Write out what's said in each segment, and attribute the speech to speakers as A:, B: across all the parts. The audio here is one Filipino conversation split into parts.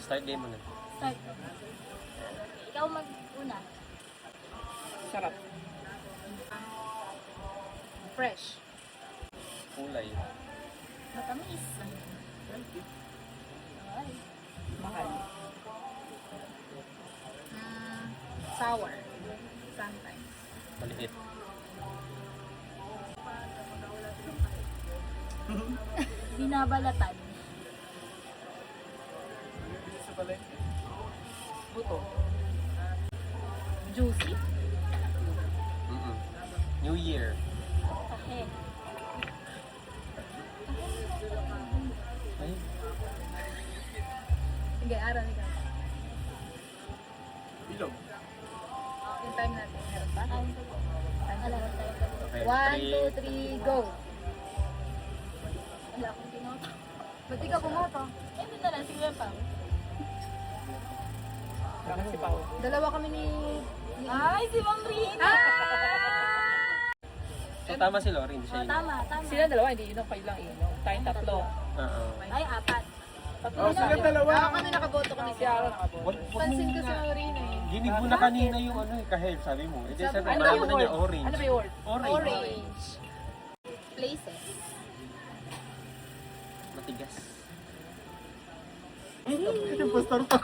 A: Start game mo na.
B: Start. Ikaw mag-una.
C: Sarap. Fresh.
A: Kulay.
B: Matamis. Ay.
C: Mahal. Sour. Sometimes.
A: Maliit.
B: Binabalatan.
C: Buto. Juicy.
A: New Year.
B: Kahe.
A: Ay,
C: Sige, araw ikaw.
A: bilog.
C: Yung time natin. Meron pa?
B: Alam ko tayo.
A: Okay,
C: 1, 2, 3, go!
B: Wala akong tinoto.
C: Ba't di ka bumoto?
B: Eh, hindi na lang. Sige pa.
C: Bakit si Pao? Dalawa kami ni...
B: Ay, si Ma'am Rina!
A: So tama si Lori, hindi siya
B: Oh,
A: yun.
B: tama, tama.
C: Sila dalawa, hindi inom, kayo lang inom. Tayong tatlo.
A: Oo.
B: Ay, apat.
A: Oh, sila dalawa.
C: Kami nakaboto kami si Aaron nakaboto. Pansin ko si Marina eh.
A: Ginig mo na kanina yung ano eh, kahel, sabi mo. Eh, di sabi
C: Ano
A: mo
C: ba yung
A: na niya,
C: word?
A: orange.
C: Ano ba yung word?
A: Orange.
C: Places.
A: Matigas.
B: Impostor pa.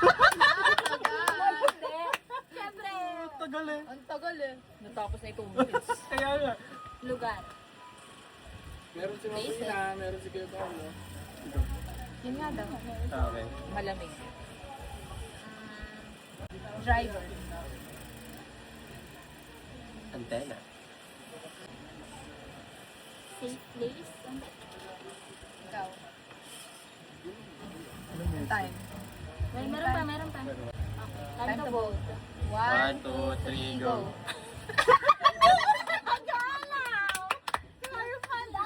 B: Siyempre.
A: Tagal eh.
C: Ang tagal eh. Natapos na yung 2 minutes.
A: Kaya nga.
B: Lugar.
D: Meron si Marina, meron si Kuya Paolo.
C: Yun nga daw.
A: Okay.
C: Malamig.
B: Driver.
A: Antena.
B: Safe place.
C: Ikaw. Time.
B: May meron pa, meron pa. Okay. Time to vote.
A: 1, 2, 3, go.
B: Agalaw! Sorry pala.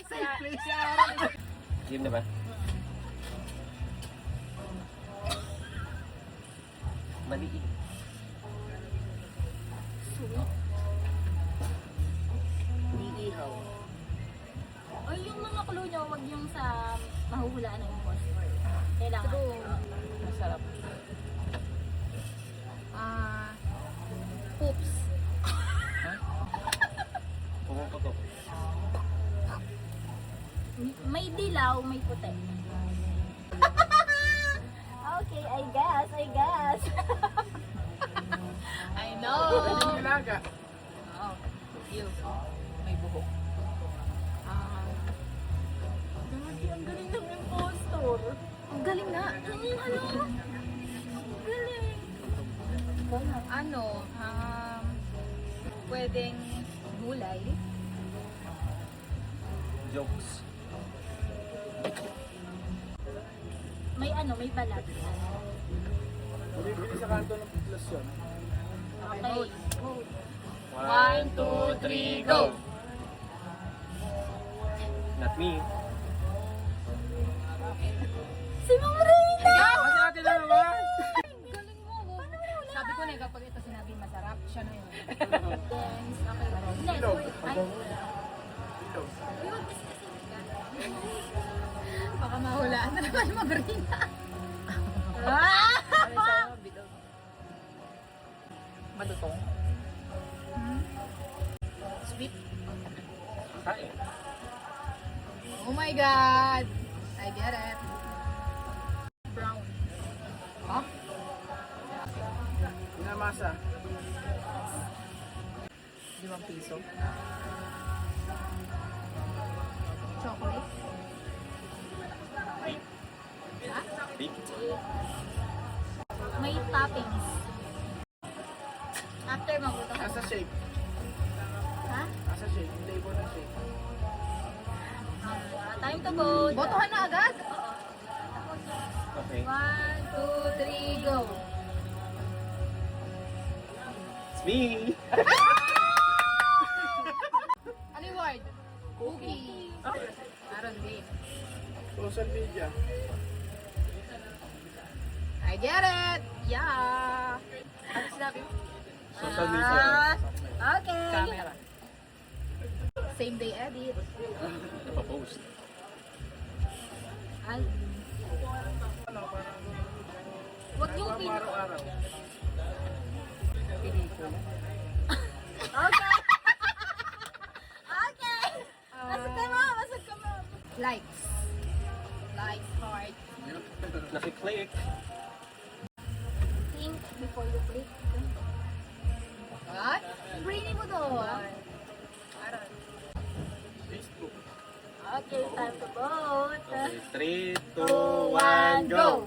C: Safe place.
A: Game na ba? Maliit.
B: Sweet.
C: Iihaw.
B: O yung mga clue nyo, wag yung sa mahuhulaan ng impostor. Kailangan.
C: Masarap. Poops.
A: Pumuputok.
B: May dilaw, may puti. Okay, I guess.
C: I know.
D: Nilaga.
C: Oh, cute. May buhok.
B: Grabe, ang galing ng impostor.
C: Ang galing nga.
B: Ano? Ang galing.
C: Ano, pwedeng gulay.
A: Jokes.
B: May ano, may balat.
D: Bumibili sa kanto ng plus yun.
B: Okay.
A: 1, 2, 3, go! Not me.
B: Si Ma'am Rina!
A: Kasi natin na naman!
C: Galing mo. Sabi ko na kapag ito sinabi masarap, siya na yun.
B: Yes. Okay. Next. Ay.
C: Baka mahulaan na naman Mabrina. Madutong. Sweet.
A: Kain.
C: Oh my God! I get it. Brown. Huh?
D: Pinamasa.
C: 5 piso. Chocolate.
A: Big.
B: May toppings. After mabuto ka.
D: Asa shake.
B: Ha?
D: Asa shake. Flavor na shake.
B: Time to vote.
C: Botohan na agad?
A: Okay.
B: 1, 2, 3, go.
A: It's me!
C: Ano yung word? Cookie. Aaron din.
D: Social media.
C: I get it! Yeah! Ano sinabi mo?
A: Social media.
B: Okay.
C: Camera. Same day edit.
A: Napapost.
B: Al
D: Yung araw-araw.
B: Okay. Okay. Masag ka mo, masag ka mo.
C: Likes. Likes, heart.
A: Nakiklik.
B: Think before you click.
C: What?
B: Brainy mo to.
D: Facebook.
B: Okay, time to vote.
A: Okay, 3,
B: 2,
A: 2, 1, go!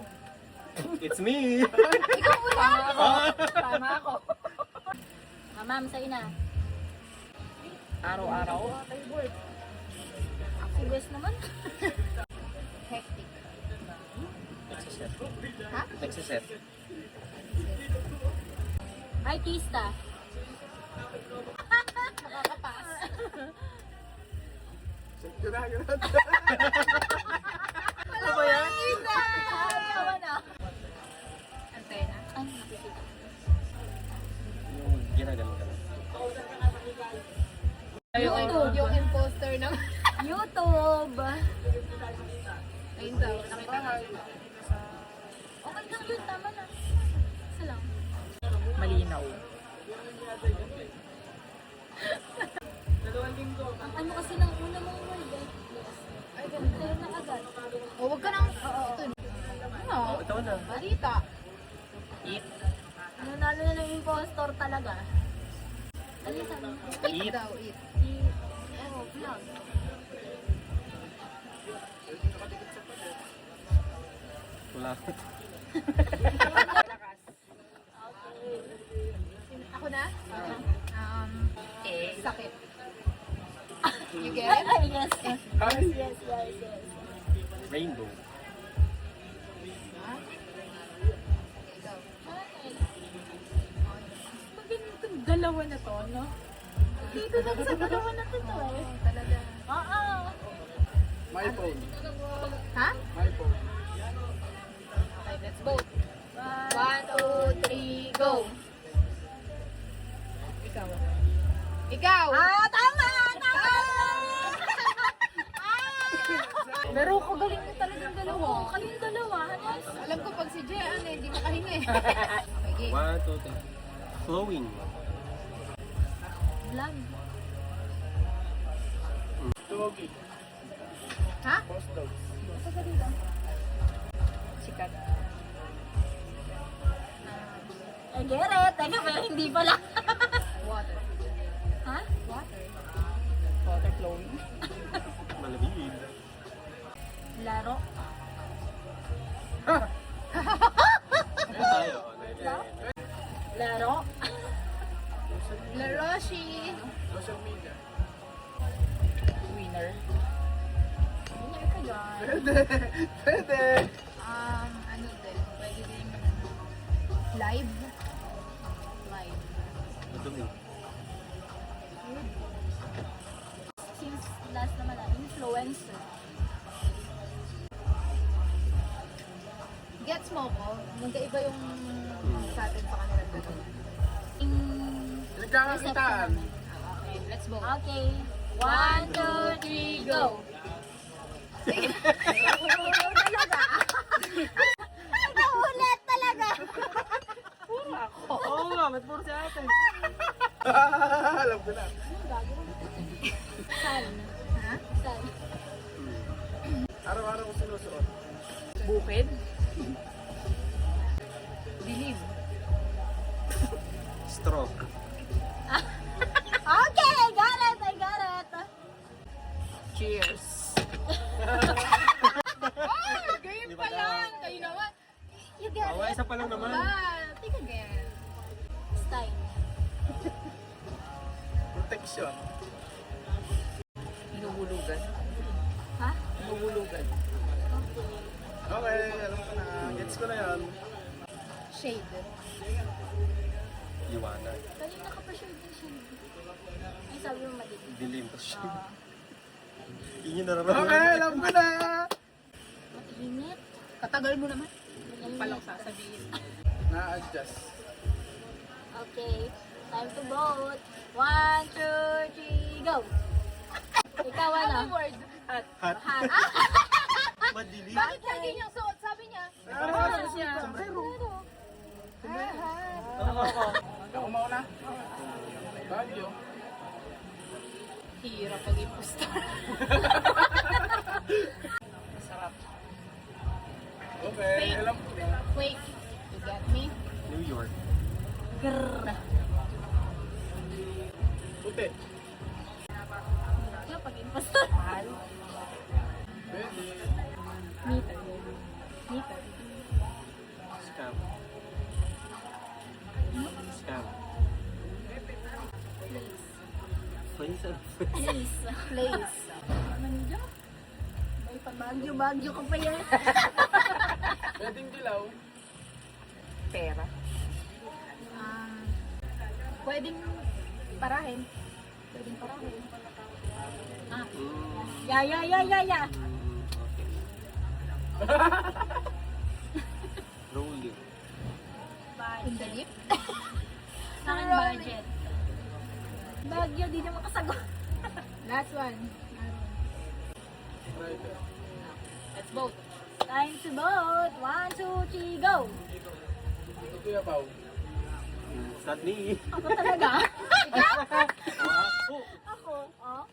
A: It's me!
C: Ikaw una.
B: Tama ako. Ma'am, sa'yo na.
D: Araw-araw.
B: Serious naman.
C: Hectic.
A: Nagsiset.
C: Ha?
A: Nagsiset.
B: Artista.
C: Nakakapas.
D: Ganun.
B: Ano ba yan? Ayaw na.
C: Antena.
B: Ay, nakikita.
A: Yung ginagaling ka na.
C: Yung imposter ng...
B: YouTube.
C: Ayun daw, nakita nga.
B: Okay lang yun, tama na. Isa lang.
D: Malinaw.
B: Ang ano kasi ng una mong word eh. Ay, ganun. Kaya na agad.
C: O, huwag ka nang... Ito. Ano?
A: Oh, ito na.
C: Balita.
A: Eat.
B: Nanalo na ng impostor talaga. Ano yung sabi?
C: Eat
A: Eat.
C: daw, eat.
B: Oh, vlog.
A: Wala.
C: Ako na? Sakit. You get
B: Ay,
C: it?
B: ay, yes.
D: Hi.
B: Yes, yes, yes.
A: Rainbow.
C: Ikaw.
B: Pag itong dalawa na to, no? Dito lang sa dalawa na to eh.
C: Talaga.
B: Oo.
D: My phone.
C: Ha?
D: My phone.
C: Okay, let's vote. 1, 2, 3, go! Ikaw. Ikaw!
B: Ah, tama! Tama!
C: Pero ko galing mo talagang dalawa.
B: Oo, kayong dalawa. Yes.
C: Alam ko pag si Jean hindi makahinga eh. Okay, game.
A: 1, 2, 3. Flowing.
B: Vlog.
D: Doggy.
C: Ha?
D: Post dogs.
C: Sikat.
B: I get it. Teka, pero hindi pala.
C: Water.
B: Ha?
C: Water.
D: Water flowing.
A: Malamig.
B: Laro.
A: Ayan tayo.
B: Laro.
C: Laroshi.
D: Social media.
C: Winner.
B: Winner ka dyan.
D: Pwede.
C: Ano din? Pwede din live. Live.
A: Madumi.
B: Since last naman na, influencer.
C: Gets mo ko? Magkaiba yung sa atin sa kanila dalawa.
D: Nagkakakitaan.
C: Okay, let's go.
B: Okay. 1, 2, 3, go! Talaga. Naulit talaga.
A: Oo nga, ba't puro si ate?
D: Alam ko na.
B: San?
C: Ha?
B: San?
D: Araw-araw ko sinusuot.
C: Bukid? Dilim.
A: Stroke.
B: Okay, I got it, I got it.
C: Cheers. Game pa yan! Kayo naman.
B: You get
A: Awa,
B: it.
A: isa pa lang naman.
C: Think again.
B: Style.
D: Protection.
C: Hinuhulugan.
B: Ha?
C: Hinuhulugan.
B: Okay.
D: Okay, alam ko na. Gets ko na yan.
C: Shade.
A: Liwanag.
B: Kanina ka pa sure din siya. Ay, sabi mo madilim.
A: Dilim. Tapos siya.
B: Ah,
A: Yun yung nararamdaman.
D: Okay, alam ko na.
B: mainit.
C: Katagal mo naman.
B: Mainit.
C: Palang sasabihin.
D: Na-adjust.
B: Okay, time to vote. 1, 2, 3, go! Ikaw ano?
C: word? Hat.
A: Hot.
B: Hat.
A: Madilim.
C: Bakit lagi niyang suot? Sabi niya.
D: Ah,
C: siya.
B: Sombrero.
D: Ako mauna. Baguio.
C: Hirap pag-impostor. Masarap.
D: Okay, alam ko.
C: Wait, you got me?
A: New York.
C: Grrr.
D: Puti.
B: Hirap pag-impostor.
C: Mahal.
D: Pwede.
C: Meter. Meter.
A: Scam. Scam. Place and
B: Please.
C: Place.
B: Manjo? Ay, pag-bagyo ka pa yan.
D: Pwedeng dilaw.
C: Pera. Pwedeng parahin. Pwedeng parahin. Ah. Ya.
A: Rolling.
C: In the lip.
B: Sa akin budget. Bagyo, di naman kasagot.
C: Last one.
D: Right.
C: Let's vote.
B: Time to vote. 1, 2, 3, go!
D: Ito Kuya Pao.
A: It's not me.
B: Ako talaga?
A: Ako.
B: Ako? Oh?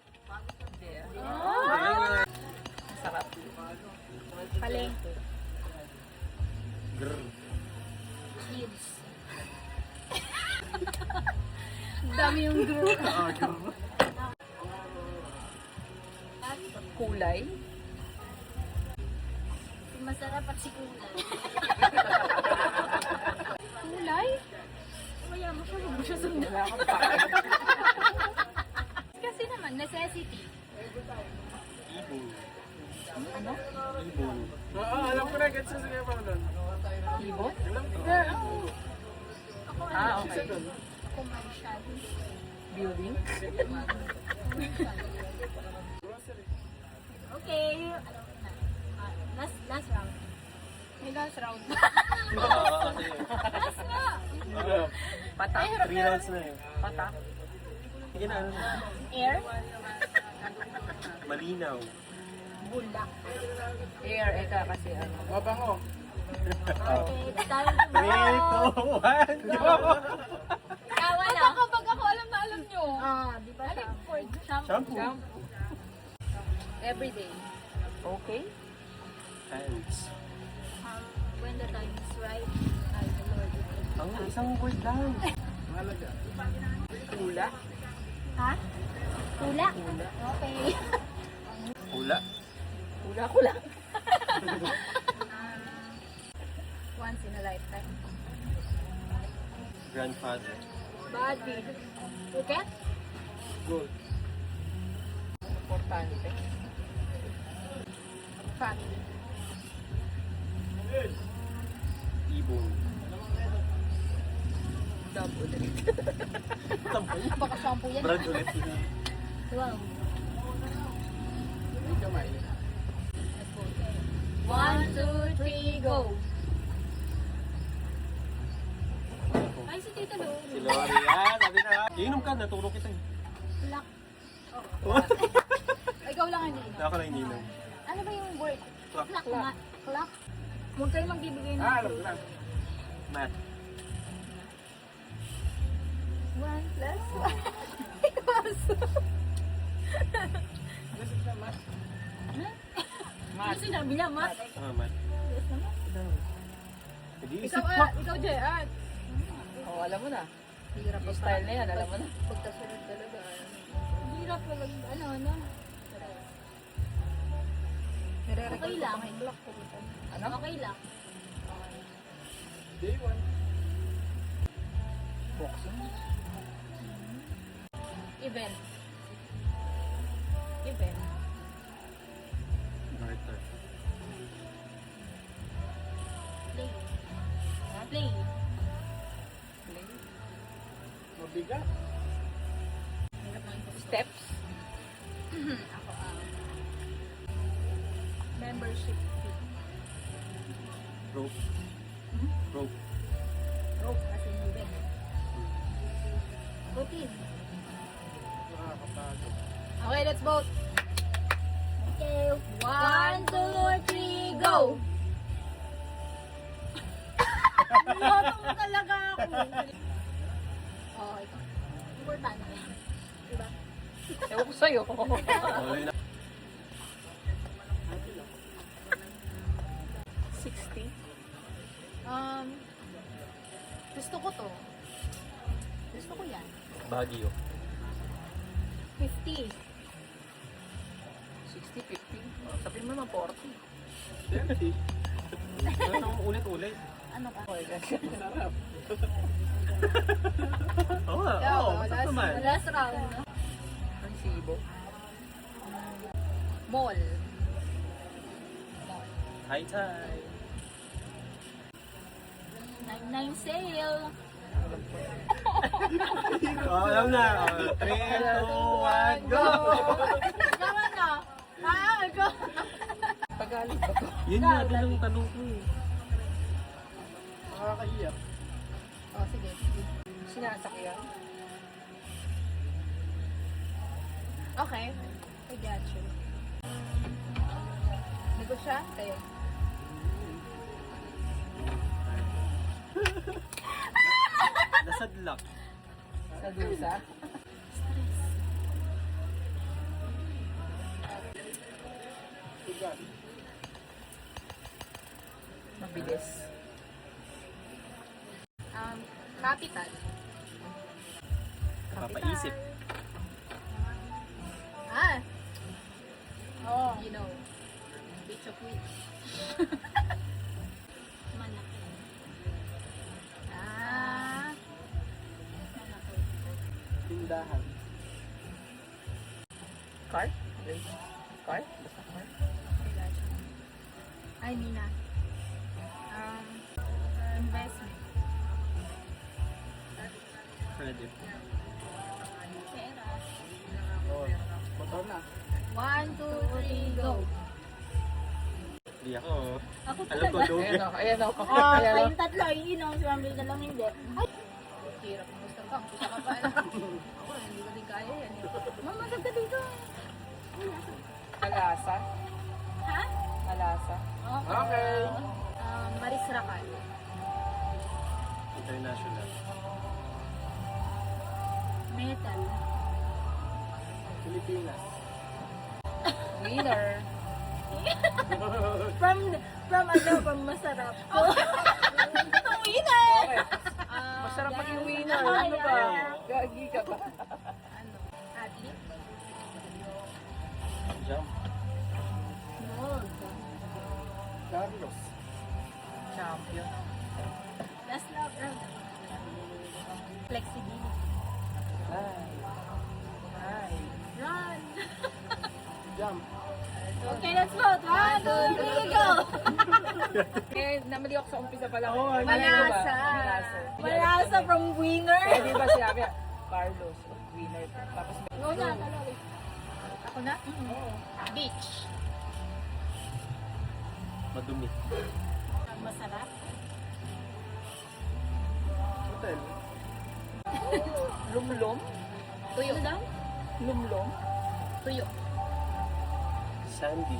C: Sarap. Palengke.
A: Grr.
B: Kids.
C: Dami yung group.
A: Ah, grr.
C: Kulay.
B: Si masarap at si kulay.
C: Kulay?
B: Kaya mo siya, huwag mo siya sundan.
C: Wala akong pa. Kasi naman, necessity.
A: Ibon.
C: Ano?
A: Ibon.
D: Oo, alam ko na. Gets sa Kuya Pao nun.
C: Ibon?
D: Alam ko.
B: Ako
C: Ah,
D: Isa
C: okay.
D: dun.
B: commercial.
C: Building?
D: Grocery.
B: Okay. Alam ko na. Last round.
C: May last round.
B: Last nga!
C: Patak.
A: 3 rounds na yun.
C: Patak.
A: Sige na, ano na.
B: Air.
A: Malinaw.
B: Bulak.
C: Air, eka kasi ano.
D: Mabango.
B: Okay, it's time to
A: 3, 2,
B: vote.
A: 1, go!
B: Tawa na.
C: Kapag ako alam na alam nyo.
B: Di ba shampoo?
A: Shampoo.
C: Everyday. Okay.
A: Hands.
B: When the time is right, I will Lord it.
A: Ang isang word lang.
D: Mahalaga.
C: Tula.
B: Ha? Tula? Okay.
A: Hula.
C: Tula ko lang. Once in a lifetime.
A: Grandfather.
B: Body. Ticket?
D: Gold.
C: Importante. Family.
A: Ibon.
C: Dub ulit.
A: Tampay.
C: Baka shampoo yan.
A: Brad ulit.
B: 12.
D: Hindi kamay.
B: 1, 2, 3, go! Ay, si Tita Lo.
A: Si Lori. Ah, sabi na. Iinom ka, naturo kita eh.
B: Black.
C: Ikaw lang hindi.
A: Ako na ininom.
B: Ano ba yung word?
A: Clock.
B: Clock nga. Clock? Huwag kayo magbibigay ng
D: Alam ko na.
A: Math.
B: 1 plus 1. Ano sinabi niya, Mat?
A: Ah, math.
B: Yes naman.
A: Hindi isip
C: Ikaw,
A: pa.
C: ikaw, Jean. Oh, alam mo na. Hirap yung style na yan, alam mo na.
B: Pagkasunod talaga. Hirap na ano. Okay lang.
C: Ano?
B: Okay lang.
D: Day 1.
C: Boxing. Event.
A: Garter.
B: Play. Play.
C: Play.
D: Mabigat.
C: Steps.
B: Ako, membership fee.
A: Rope. Rope.
B: Rope kasi event. Routine.
D: Nakakapagod.
C: Okay, let's vote.
B: Okay. 1, 2, 3, go! Boto talaga ako.
C: Oo, ito.
B: Importante yan. Diba?
C: Ewan ko sa'yo.
A: Tuloy na.
C: 60. Gusto ko to. Gusto ko yan.
A: Baguio.
B: 50.
C: 60, 50. Sabihin mo naman 40.
A: 70. Ano ulit-ulit?
B: Ano ka?
D: Sarap.
A: Oo,
C: Yeah,
A: oo,
C: last-
A: masarap naman.
B: Last round, no?
C: Ang sibo. Mall.
A: Hi, Tay.
B: 99 sale.
A: Oh, alam na. 3, 2, 1, go!
B: Gawa na. Go.
C: Tagalog ba to?
A: Yun nga, din ang tanong ko eh.
D: Nakakahiyak.
C: Oh, sige. Sinasakyan. Okay. I got you. Negosyante.
A: Nasadlak.
C: Sa dusa.
D: Sugat.
C: Mabilis. Capital.
A: Papaisip.
C: Ah!
B: Oh.
C: You know. Beach of Wheat.
B: Malaki.
C: Ah!
B: Malaki.
D: Tindahan.
C: Car? Car? Basta car? Ay, Mina. Investment.
A: Credit.
B: Pera.
D: Oh, motor na.
C: 1, 2, 3, go!
A: Hindi ako.
B: Ako
A: Alam ko,
B: talaga.
A: Doge.
C: Ayan o, ayan o.
B: Oh,
C: Ayan o.
B: kayong tatlo, iinom. Si Mami na lang hindi. Ay,
C: Hirap mo gusto ka. Isa ka pa. Ako, hindi ko din kaya yan.
B: mama, ganda dito.
C: Malasa.
B: Ha?
C: Malasa.
D: Okay.
C: Maris Racal.
A: International.
B: Metal.
D: Pilipinas.
C: Winner.
B: From masarap. Ang winner!
C: Masarap maging winner.
B: Ay,
C: Ano ba?
B: ay.
C: Gagi ka ba?
B: Ano? Athlete?
A: Jump.
B: Gold.
D: Carlos.
C: Champion.
B: Last round. Flexibility.
C: Ay. Ay.
B: Run!
D: Jump.
B: Okay, let's vote. 1, 2, 3, go!
C: Eh, namali ako sa umpisa pa lang.
A: Oo, ano
C: Malay ko ba?
B: Malasa.
C: Malasa.
B: Malasa from winner.
C: Eh, di ba sinabi, Carlos, winner. Tapos may...
B: Go na, talo.
C: Ako na?
B: Oo. Beach.
A: Madumi.
B: Ang masarap.
D: Hotel.
C: Lumlom? Tuyo.
B: Ano daw?
C: Lumlom? Tuyo.
A: Sandy.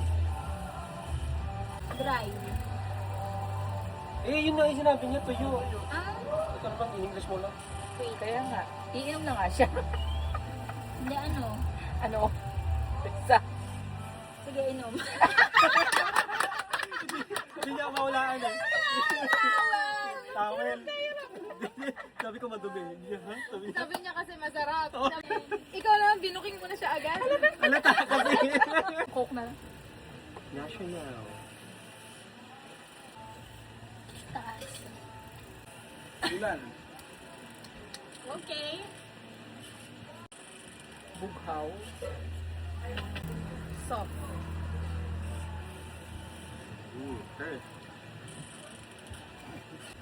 B: Dry.
A: Eh, yun na yung sinabi niya, tuyo.
B: Ah,
A: Ito naman, in English mo lang.
B: wait.
C: Kaya nga, iinom na nga siya.
B: Hindi, ano?
C: Ano? Isa.
B: Sige, inom.
A: Hindi niya ako mawalaan eh. Towel. Sabi ko madumi. Hindi niya, ha? Sabi niya.
C: Sabi niya kasi masarap. Ikaw naman, binuking mo na siya agad.
A: Alata kasi.
C: Coke na lang.
A: National.
B: Taas.
D: Ulan.
B: Okay.
C: Bughaw. Soft.
A: Earth.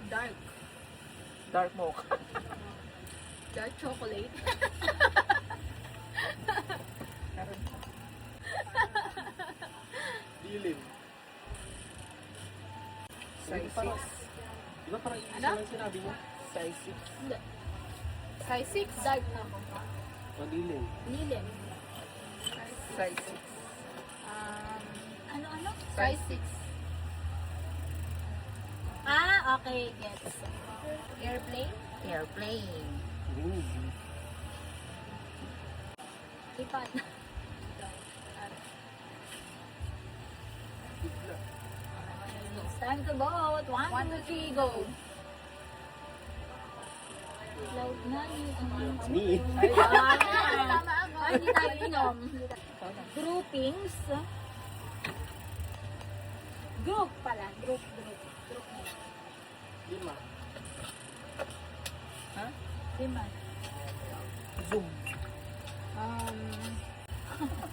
C: Dark. Dark mocha. Dark chocolate. Meron pa.
D: Dilim.
C: Size
A: Parang-
C: 6.
A: Di ba parang isa
C: Ano?
A: lang sinabi niya?
C: Size 6.
B: Hindi.
C: Size 6?
B: Dark na ako.
A: Madilim.
B: Lilim.
C: Size 6.
B: Ano?
C: Size 6.
B: Ah, Okay, gets.
C: Airplane.
B: Airplane.
A: Ooh.
B: Lipat. It's time to vote. 1, 2, 3, go. Cloud nine.
A: Me.
B: Ay, hindi tayo inom. Groupings. Group pala. Group.
D: Lima.
B: Lima.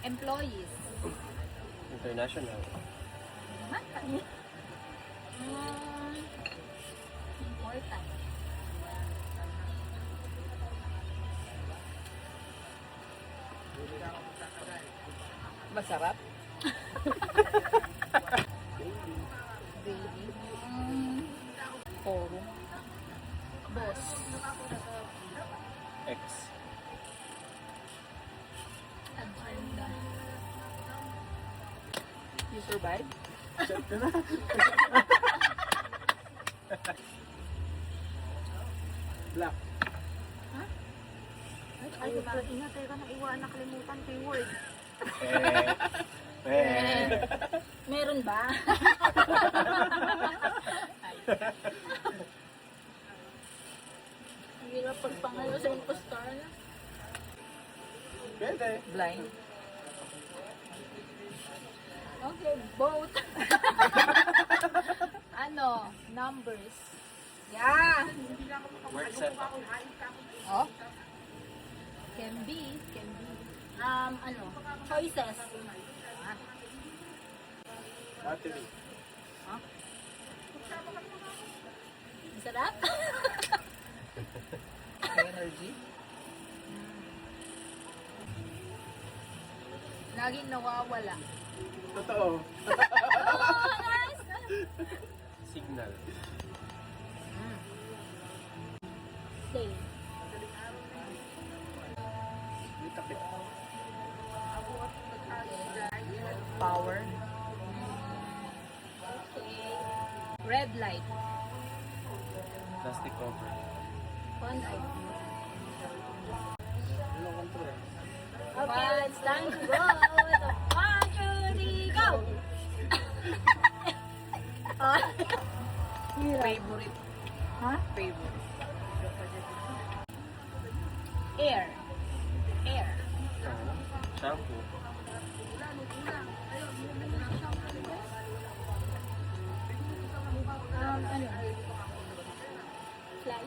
C: Employees.
A: International.
B: Important.
C: Masarap. Forum.
B: Boss.
A: X.
B: Agenda.
C: You survive?
D: Black.
B: Ay, ingatay ka na iwan. Nakalimutan ko yung word. Meron ba? Hirap pagpangalo sa impostor.
D: Pwede.
C: Blind.
B: Okay, vote.
C: Ano? Numbers. Yeah.
A: Word set.
C: Oh. Can be.
B: Ano? Choices.
D: Battery.
B: Masarap?
C: Energy. Laging nawawala.
D: Totoo.
B: Oh, nice!
A: Signal.
B: Say.
D: Itakip.
C: Power.
B: Okay.
C: Red light.
A: Plastic cover.
B: One eye.
D: Ano control?
B: Okay, it's time to vote. 1, 2, 3, go!
C: Favorite.
B: Ha?
C: Favorite. Air. Air.
A: Shampoo.
B: Ano? Fly?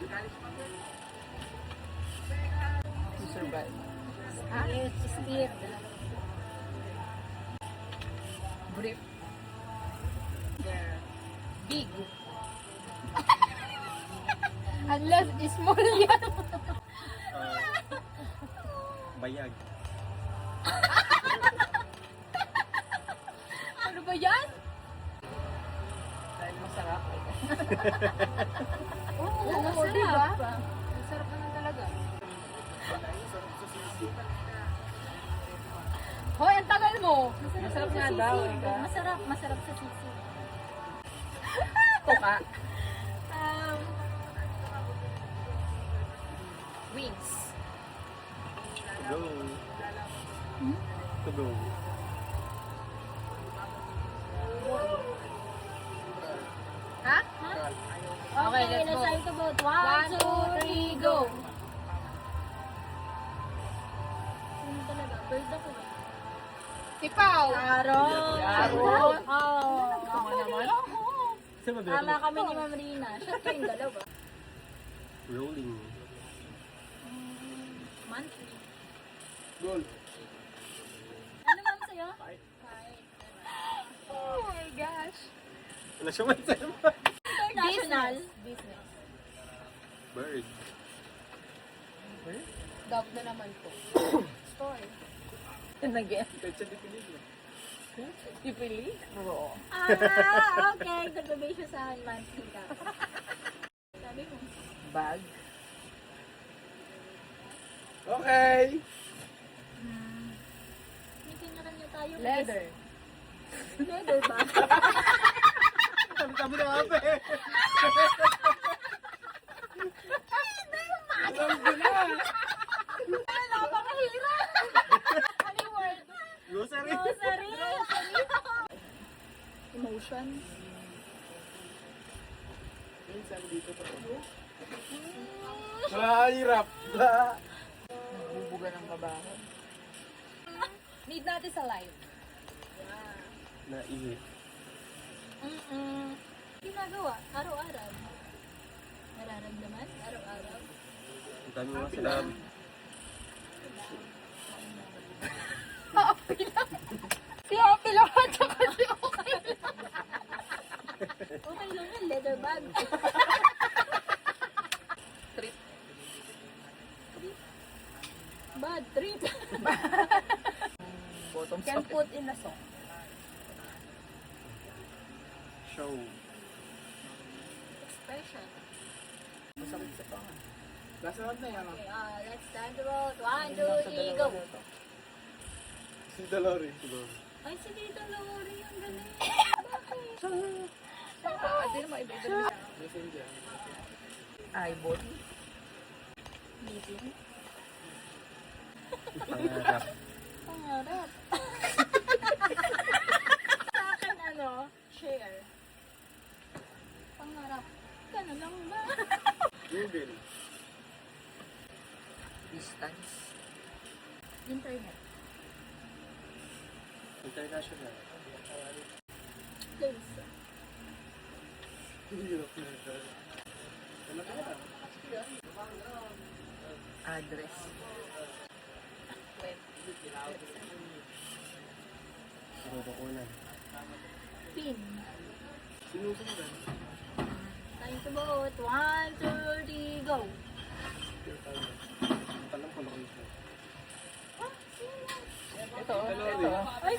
C: You survive.
B: Speed.
C: Brief. Big. Unless small yan.
A: Bayag.
C: Ano ba yan? Dahil masarap.
B: Oo,
C: masarap.
B: diba?
C: Masarap naman talaga. Hoy, ang tagal mo. Masarap nga daw.
B: Masarap sa sisi.
C: Tuka.
B: Wings.
A: To go. To go.
C: Ha?
B: Okay,
C: let's
B: let's
C: go.
B: try to vote. 1,
C: 1,
B: 2, 3, go! Ano talaga? Bird ako eh.
C: Sipaw.
B: Aaron!
C: Aaron.
B: Oh.
C: Tama naman.
A: Saan ba
B: Tama kami ni Ma'am Rina. Shot kayong dalawa.
A: Rolling.
B: Monthly.
D: Gold.
B: Ano ma'am sa'yo?
D: Fight.
B: Fight.
C: Oh my gosh.
A: Wala siya man sa'yo.
B: International.
C: Business.
A: Bird.
C: Dog na naman po.
B: Story.
C: Nag-get.
D: Kahit siya di pinili.
C: Pipili? Bro.
B: Okay. Nag-base siya sa akin monthly ka. Sabi mo.
C: Bag.
D: Okay.
B: May kanya-kanya tayo.
C: Leather.
B: Leather ba?
A: Sabi ng ate.
D: Alam ko na.
B: Napakahirap! Ano yung word?
A: Grocery.
B: Grocery! Emotion.
D: Minsan dito pa. Mahirap. Bubuga ng kabaho.
C: Need natin sa live.
A: Naihi.
B: Ginagawa, araw-araw. Nararamdaman, araw-araw.
A: Ang dami mga sila.
C: Si Happy lang at saka si Okay lang.
B: Okay lang yan, leather bag.
C: Trip.
B: Bad trip.
D: Bottom
C: Can put in a song.
A: Show.
B: Expression.
D: Masakit sa panga. Last round na yan.
B: Okay, let's stand the road. 1, 2, 3, go.
A: Si Dolores. Siguro.
B: Ay, si Tita Lori, ang galing. Bakit?
C: Hindi naman iba-iba na siya.
D: Messenger.
C: iBot.
B: Meeting.
A: Pangarap.
B: Pangarap. Sa akin, ano, share. Pangarap. Ganun lang ba?
A: Google.
C: Distance.
B: Internet.
A: International.
B: Place.
A: Hirap na ito. Ano kaya?
C: Address. Web.
A: Sinubukunan.
B: Pin.
D: Sinusundan.
B: Time to vote. 1, 2, 3, go.
A: Alam ko location.
B: Ah, sino yan?
C: Ito.
A: Hello,
C: Ito.
B: Ay,